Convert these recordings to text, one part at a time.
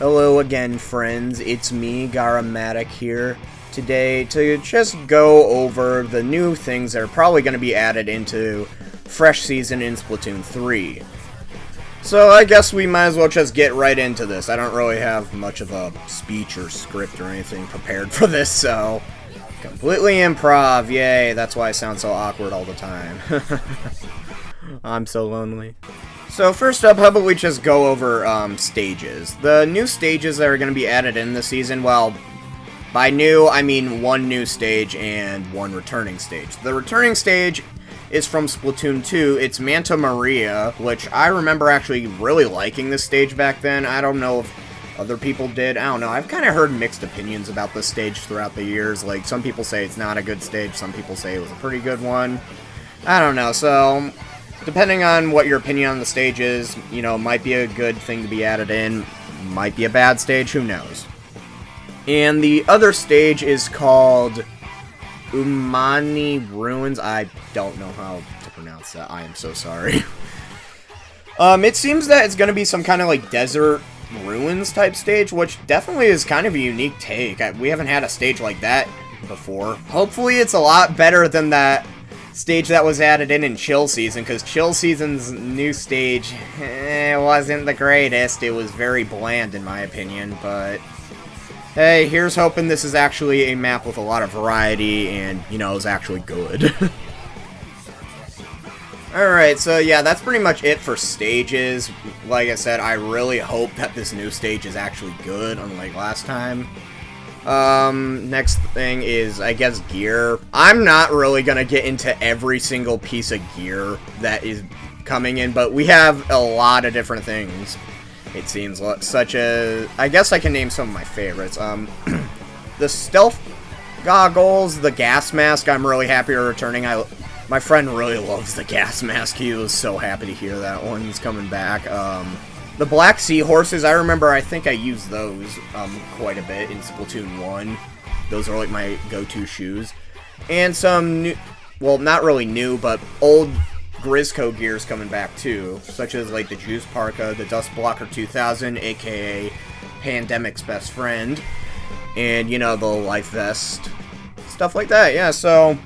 Hello again, friends. It's me, Garamatic, here today to just go over the new things that are probably going to be added into Fresh Season in Splatoon 3. So I guess we might as well just get right into this. I don't really have much of a speech or script or anything prepared for this, so completely improv. Yay, that's why I sound so awkward all the time. I'm so lonely. So first up, how about we just go over stages. The new stages that are going to be added in this season, well, by new, I mean one new stage and one returning stage. The returning stage is from Splatoon 2. It's Manta Maria, which I remember actually really liking this stage back then. I don't know if other people did. I don't know. I've kind of heard mixed opinions about this stage throughout the years. Like, some people say it's not a good stage, some people say it was a pretty good one. I don't know, so depending on what your opinion on the stage is, you know, might be a good thing to be added in, might be a bad stage, who knows. And the other stage is called Umani Ruins. I don't know how to pronounce that. I am so sorry. It seems that it's going to be some kind of like desert ruins type stage, which definitely is kind of a unique take. We haven't had a stage like that before. Hopefully it's a lot better than that stage that was added in Chill Season, because Chill Season's new stage wasn't the greatest. It was very bland in my opinion, but hey, here's hoping this is actually a map with a lot of variety and, you know, is actually good. Alright, so yeah, that's pretty much it for stages. Like I said, I really hope that this new stage is actually good, unlike last time. Next thing is, I guess, gear. I'm not really gonna get into every single piece of gear that is coming in, but we have a lot of different things, it seems, such as, I guess I can name some of my favorites. The stealth goggles, the gas mask, I'm really happy are returning. My friend really loves the gas mask. He was so happy to hear that one's coming back. The black seahorses, I remember, I think I used those quite a bit in Splatoon 1. Those are like my go-to shoes. And some new, well, not really new, but old Grizzco gears coming back too, such as like the Juice Parka, the Dust Blocker 2000, aka Pandemic's best friend, and, you know, the Life Vest, stuff like that. Yeah, so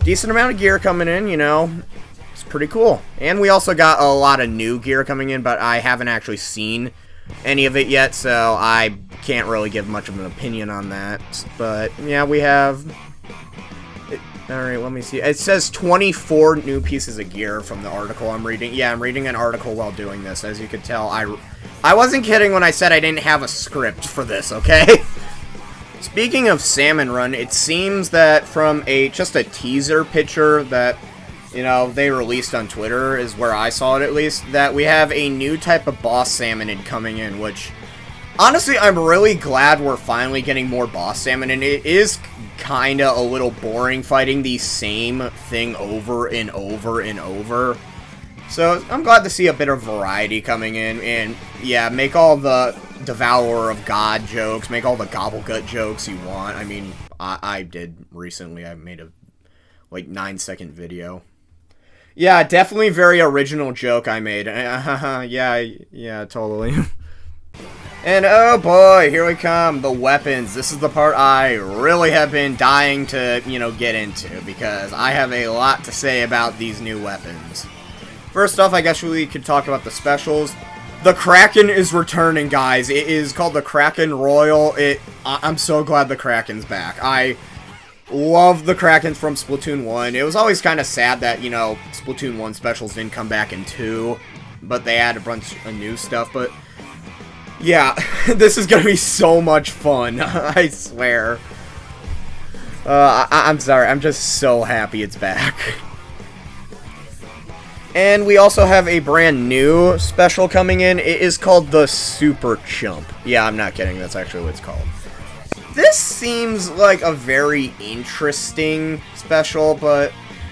decent amount of gear coming in, you know. Pretty cool. And we also got a lot of new gear coming in, but I haven't actually seen any of it yet, so I can't really give much of an opinion on that. But yeah, we have alright, let me see. It says 24 new pieces of gear from the article I'm reading. Yeah, I'm reading an article while doing this. As you could tell, I wasn't kidding when I said I didn't have a script for this, okay? Speaking of Salmon Run, it seems that from just a teaser picture that, you know, they released on Twitter, is where I saw it at least, that we have a new type of boss salmonid coming in, which, honestly, I'm really glad we're finally getting more boss salmonid. It is kinda a little boring fighting the same thing over and over and over. So, I'm glad to see a bit of variety coming in, and, yeah, make all the Devourer of God jokes, make all the Gobblegut jokes you want. I mean, I did recently. I made a, like, 9-second video. Yeah, definitely very original joke I made. Yeah, totally. And oh boy, here we come, the weapons. This is the part I really have been dying to, you know, get into, because I have a lot to say about these new weapons. First off, I guess we could talk about the specials. The Kraken is returning, guys. It is called the Kraken Royal. I'm so glad the Kraken's back. I love the Krakens from Splatoon 1. It was always kind of sad that, you know, Splatoon 1 specials didn't come back in 2, but they added a bunch of new stuff. But yeah, this is gonna be so much fun. I swear. I'm sorry, I'm just so happy it's back. And we also have a brand new special coming in. It is called the Super Chump. Yeah, I'm not kidding, that's actually what it's called. This seems like a very interesting special, but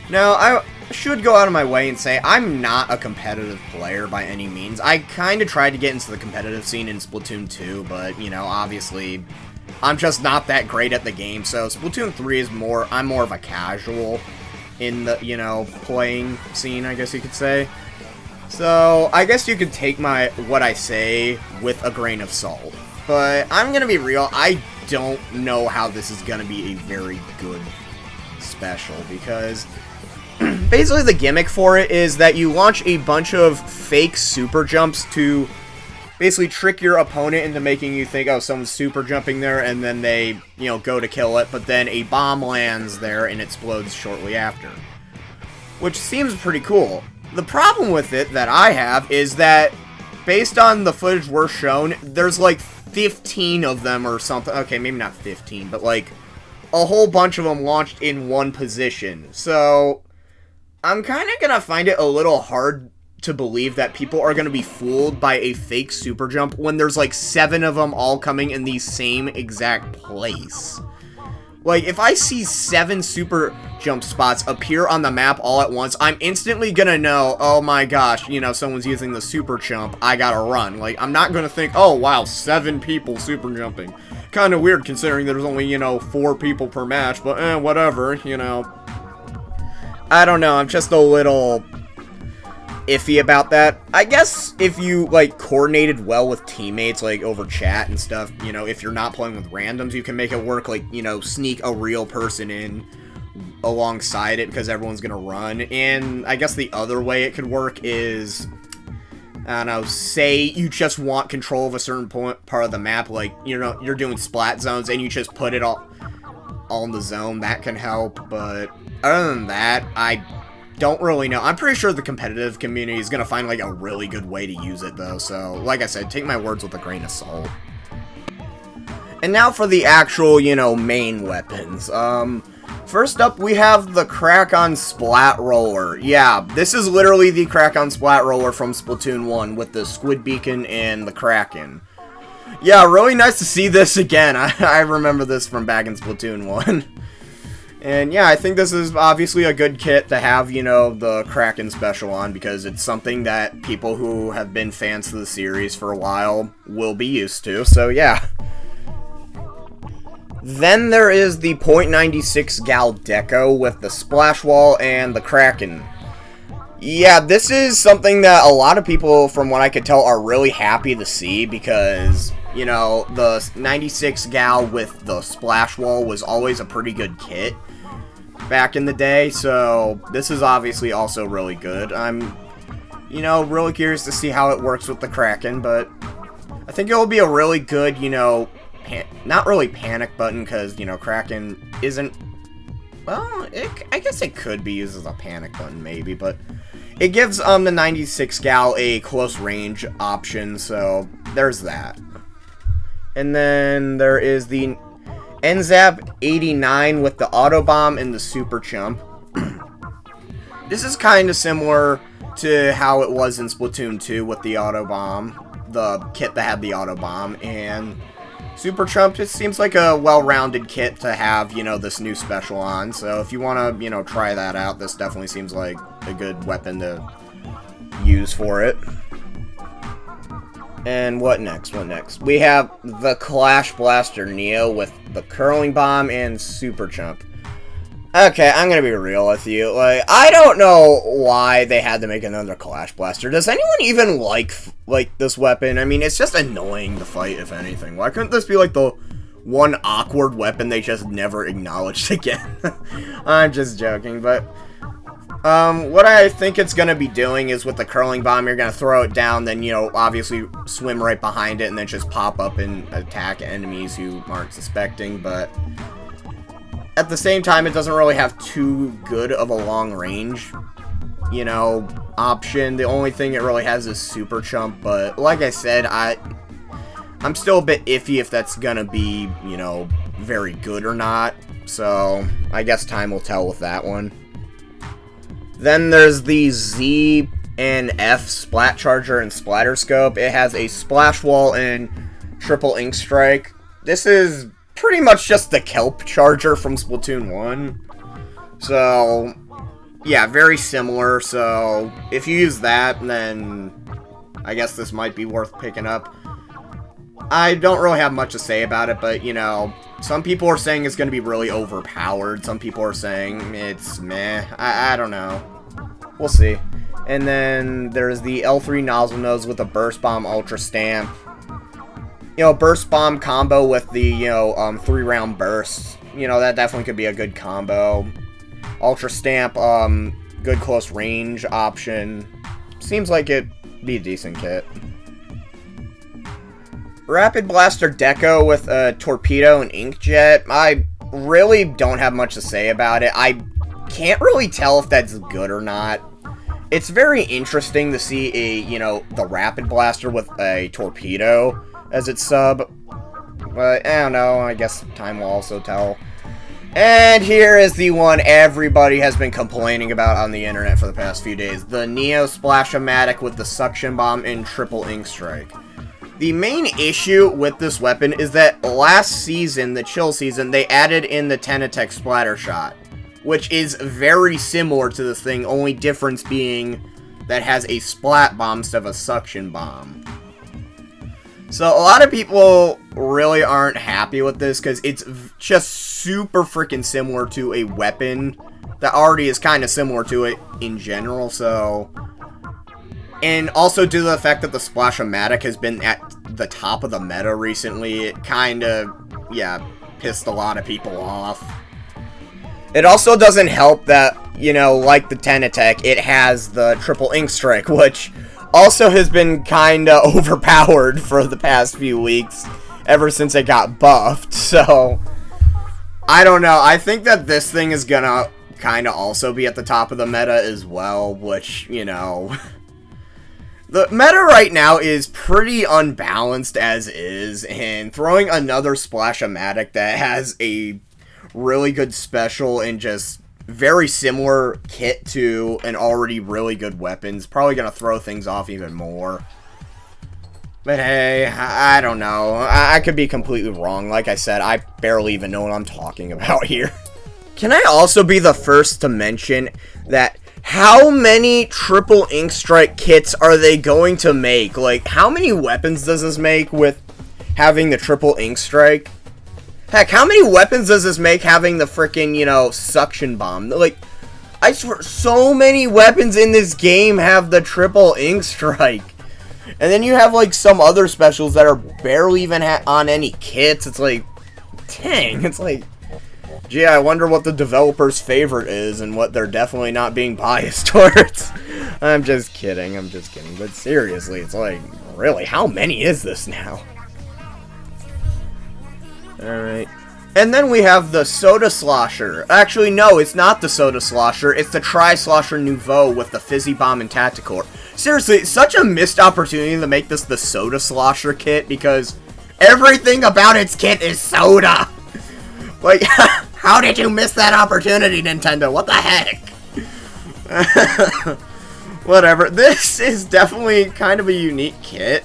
no, I should go out of my way and say I'm not a competitive player by any means. I kind of tried to get into the competitive scene in Splatoon 2, but, you know, obviously I'm just not that great at the game, so Splatoon 3 is I'm more of a casual in the, you know, playing scene, I guess you could say. So, I guess you could take what I say with a grain of salt. But I'm gonna be real, I don't know how this is gonna be a very good special, because basically the gimmick for it is that you launch a bunch of fake super jumps to basically trick your opponent into making you think, oh, someone's super jumping there, and then they, go to kill it, but then a bomb lands there and it explodes shortly after. Which seems pretty cool. The problem with it that I have is that, based on the footage we're shown, there's like 15 of them or something. Okay, maybe not 15, but like a whole bunch of them launched in one position. So, I'm kind of gonna find it a little hard to believe that people are going to be fooled by a fake super jump when there's like 7 of them all coming in the same exact place. Like, if I see 7 super jump spots appear on the map all at once, I'm instantly gonna know, oh my gosh, someone's using the super jump, I gotta run. Like, I'm not gonna think, oh wow, 7 people super jumping. Kinda weird considering there's only, 4 people per match, but whatever, I don't know, I'm just a little iffy about that. I guess if you, like, coordinated well with teammates, like, over chat and stuff, if you're not playing with randoms, you can make it work, like, sneak a real person in alongside it because everyone's gonna run. And I guess the other way it could work is, I don't know, say you just want control of a certain part of the map, like, you're doing splat zones and you just put it all in the zone. That can help, but other than that, I don't really know. I'm pretty sure the competitive community is going to find, like, a really good way to use it, though. So, like I said, take my words with a grain of salt. And now for the actual, main weapons. First up, we have the Crack-On Splat Roller. Yeah, this is literally the Crack-On Splat Roller from Splatoon 1 with the Squid Beacon and the Kraken. Yeah, really nice to see this again. I remember this from back in Splatoon 1. And yeah, I think this is obviously a good kit to have, the Kraken special on, because it's something that people who have been fans of the series for a while will be used to, so yeah. Then there is the .96 Gal Deco with the Splash Wall and the Kraken. Yeah, this is something that a lot of people, from what I could tell, are really happy to see, because, the 96 Gal with the Splash Wall was always a pretty good kit back in the day, so this is obviously also really good. I'm, really curious to see how it works with the Kraken, but I think it will be a really good, not really panic button, because, Kraken isn't, well, I guess it could be used as a panic button, maybe, but it gives, the 96 Gal a close range option, so there's that. And then there is the NZAP 89 with the Auto Bomb and the Super Chump. This is kind of similar to how it was in Splatoon 2 with the Auto Bomb, the kit that had the Auto Bomb, and Super Chump just seems like a well-rounded kit to have, this new special on. So if you want to, try that out, this definitely seems like a good weapon to use for it. And what next? We have the Clash Blaster Neo with the Curling Bomb and Super Chump. Okay, I'm gonna be real with you. Like, I don't know why they had to make another Clash Blaster. Does anyone even like this weapon? I mean, it's just annoying to fight, if anything. Why couldn't this be like the one awkward weapon they just never acknowledged again? I'm just joking, but what I think it's going to be doing is with the Curling Bomb, you're going to throw it down, then, obviously swim right behind it, and then just pop up and attack enemies who aren't suspecting, but at the same time, it doesn't really have too good of a long range, option. The only thing it really has is Super Chump, but like I said, I'm still a bit iffy if that's going to be, very good or not, so I guess time will tell with that one. Then there's the Z and F Splat Charger and Splatter Scope. It has a Splash Wall and Triple Ink Strike. This is pretty much just the Kelp Charger from Splatoon 1. So, yeah, very similar. So, if you use that, then I guess this might be worth picking up. I don't really have much to say about it, but, some people are saying it's going to be really overpowered. Some people are saying it's meh. I don't know. We'll see. And then there's the L3 Nozzle Nose with a Burst Bomb Ultra Stamp. You know, Burst Bomb combo with the, you know, 3-round bursts. You know, that definitely could be a good combo. Ultra Stamp, good close range option. Seems like it'd be a decent kit. Rapid Blaster Deco with a Torpedo and Inkjet. I really don't have much to say about it. I can't really tell if that's good or not. It's very interesting to see a, you know, the Rapid Blaster with a Torpedo as its sub. But, I don't know, I guess time will also tell. And here is the one everybody has been complaining about on the internet for the past few days. The Neo Splash-O-Matic with the Suction Bomb and Triple Ink Strike. The main issue with this weapon is that last season, the chill season, they added in the Tenatech Splatter Shot, which is very similar to this thing, only difference being that it has a Splat Bomb instead of a Suction Bomb. So a lot of people really aren't happy with this because it's just super freaking similar to a weapon that already is kind of similar to it in general, so... And also due to the fact that the Splash-O-Matic has been at the top of the meta recently, it kind of, yeah, pissed a lot of people off. It also doesn't help that, you know, like the Tenatech, it has the Triple Ink Strike, which also has been kind of overpowered for the past few weeks, ever since it got buffed, so... I don't know, I think that this thing is gonna kind of also be at the top of the meta as well, which, you know... The meta right now is pretty unbalanced as is, and throwing another Splash-O-Matic that has a really good special and just very similar kit to an already really good weapon is probably going to throw things off even more. But hey, I don't know. I could be completely wrong. Like I said, I barely even know what I'm talking about here. Can I also be the first to mention that how many Triple Ink Strike kits are they going to make? Like, how many weapons does this make with having the Triple Ink Strike? Heck, how many weapons does this make having the freaking, you know, Suction Bomb? Like, I swear, so many weapons in this game have the Triple Ink Strike. And then you have, like, some other specials that are barely even on any kits. It's like, dang, it's like... Gee, I wonder what the developer's favorite is and what they're definitely not being biased towards. I'm just kidding, But seriously, it's like, really, how many is this now? Alright. And then we have the Soda Slosher. Actually, no, it's not the Soda Slosher. It's the Tri-Slosher Nouveau with the Fizzy Bomb and Tacticore. Seriously, such a missed opportunity to make this the Soda Slosher kit because everything about its kit is soda. Like, how did you miss that opportunity, Nintendo? What the heck? Whatever. This is definitely kind of a unique kit.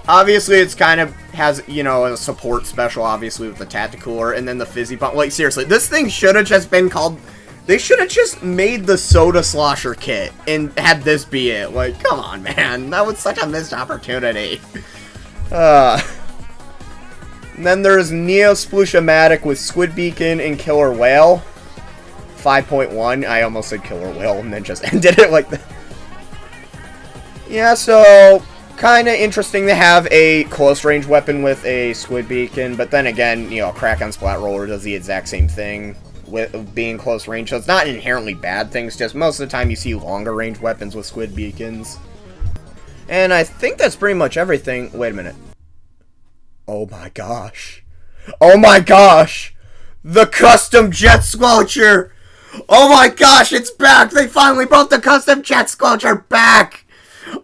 Obviously, it's kind of has, you know, a support special, obviously, with the Tacticore, and then the Fizzy Bomb. Like, seriously, this thing should have just been called... They should have just made the Soda Slosher kit and had this be it. Like, come on, man. That was such a missed opportunity. And then there's Neo Splash-O-Matic with Squid Beacon and Killer Whale. 5.1. I almost said Killer Whale and then just ended it like that. Yeah, so kind of interesting to have a close-range weapon with a Squid Beacon, but then again, you know, Crack-On Splat Roller does the exact same thing with being close range, so it's not inherently bad things, just most of the time you see longer range weapons with Squid Beacons. And I think that's pretty much everything. Wait a minute. Oh my gosh. Oh my gosh! The custom Jet Squelcher! Oh my gosh, it's back! They finally brought the custom Jet Squelcher back!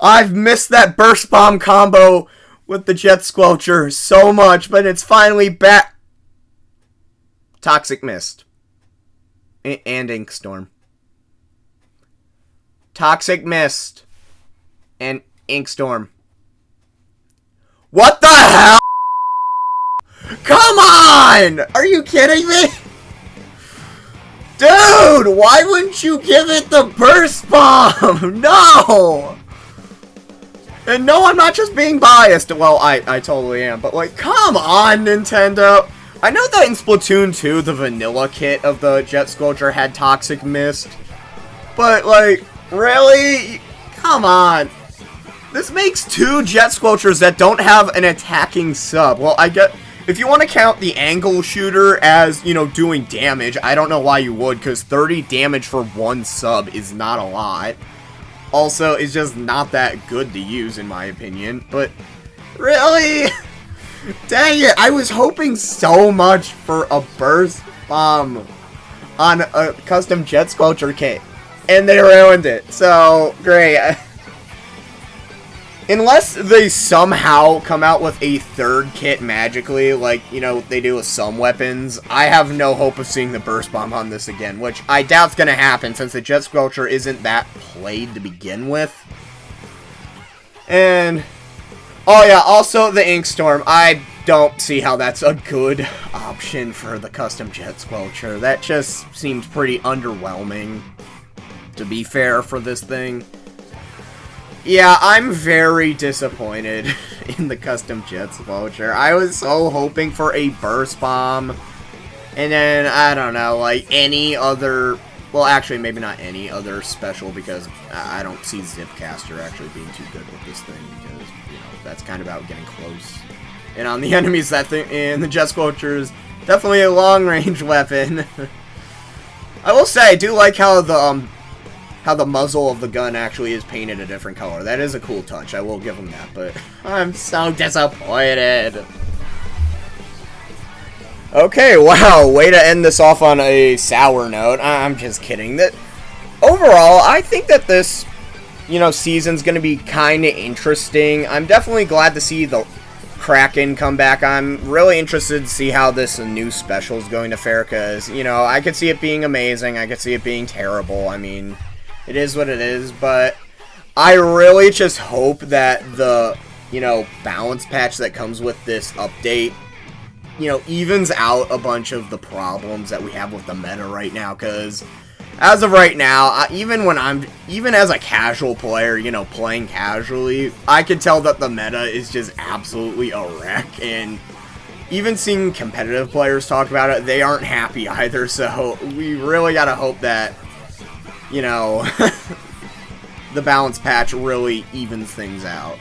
I've missed that Burst Bomb combo with the Jet Squelcher so much, but it's finally back. Toxic Mist. And Ink Storm. Toxic Mist. And Ink Storm. What the hell? Come on! Are you kidding me? Dude, why wouldn't you give it the Burst Bomb? No! And no, I'm not just being biased. Well, I totally am. But, like, come on, Nintendo. I know that in Splatoon 2, the vanilla kit of the Jet Squelcher had Toxic Mist. But, like, really? come on. This makes 2 Jet Squelchers that don't have an attacking sub. Well, I get... If you want to count the angle shooter as, you know, doing damage, I don't know why you would, because 30 damage for 1 sub is not a lot. Also, it's just not that good to use, in my opinion. But, really? Dang it, I was hoping so much for a Burst Bomb on a custom Jet Squelcher kit, and they ruined it. So, great. Unless they somehow come out with a 3rd kit magically, like, you know, they do with some weapons, I have no hope of seeing the Burst Bomb on this again, which I doubt's gonna happen since the Jet Squelcher isn't that played to begin with. And, oh yeah, also the Ink Storm. I don't see how that's a good option for the custom Jet Squelcher. That just seems pretty underwhelming, to be fair, for this thing. Yeah, I'm very disappointed in the custom Jet Squelcher. I was so hoping for a Burst Bomb, and then, I don't know, like, any other, well, actually, maybe not any other special, because I don't see Zipcaster actually being too good with this thing, because, you know, that's kind of about getting close. And on the enemies, that thing, and the Jet Squelcher is definitely a long-range weapon. I will say, I do like how the muzzle of the gun actually is painted a different color. That is a cool touch, I will give them that, but I'm so disappointed. Okay, wow, way to end this off on a sour note. I'm just kidding. Overall, I think that this, you know, season's gonna be kinda interesting. I'm definitely glad to see the Kraken come back. I'm really interested to see how this new special is going to fare, because, you know, I could see it being amazing, I could see it being terrible. I mean, it is what it is, but I really just hope that the, you know, balance patch that comes with this update, you know, evens out a bunch of the problems that we have with the meta right now, because as of right now, even as a casual player, you know, playing casually, I can tell that the meta is just absolutely a wreck, and even seeing competitive players talk about it, they aren't happy either, so we really gotta hope that, you know, the balance patch really evens things out.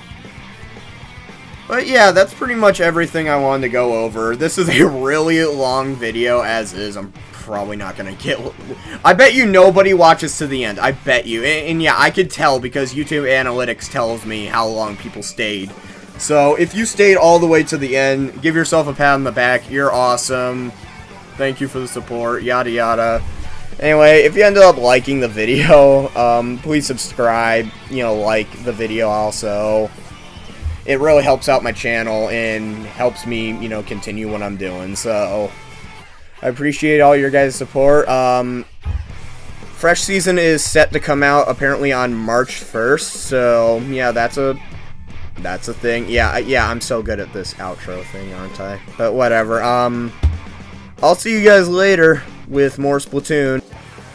But yeah, that's pretty much everything I wanted to go over. This is a really long video as is. I'm probably not gonna get... I bet you nobody watches to the end. I bet you. And yeah, I could tell because YouTube Analytics tells me how long people stayed. So if you stayed all the way to the end, give yourself a pat on the back. You're awesome. Thank you for the support. Yada yada. Anyway, if you ended up liking the video, please subscribe, you know, like the video also. It really helps out my channel and helps me, you know, continue what I'm doing, so I appreciate all your guys' support. Fresh season is set to come out apparently on March 1st, so yeah, that's a thing. Yeah, I'm so good at this outro thing, aren't I? But whatever. I'll see you guys later with more Splatoon.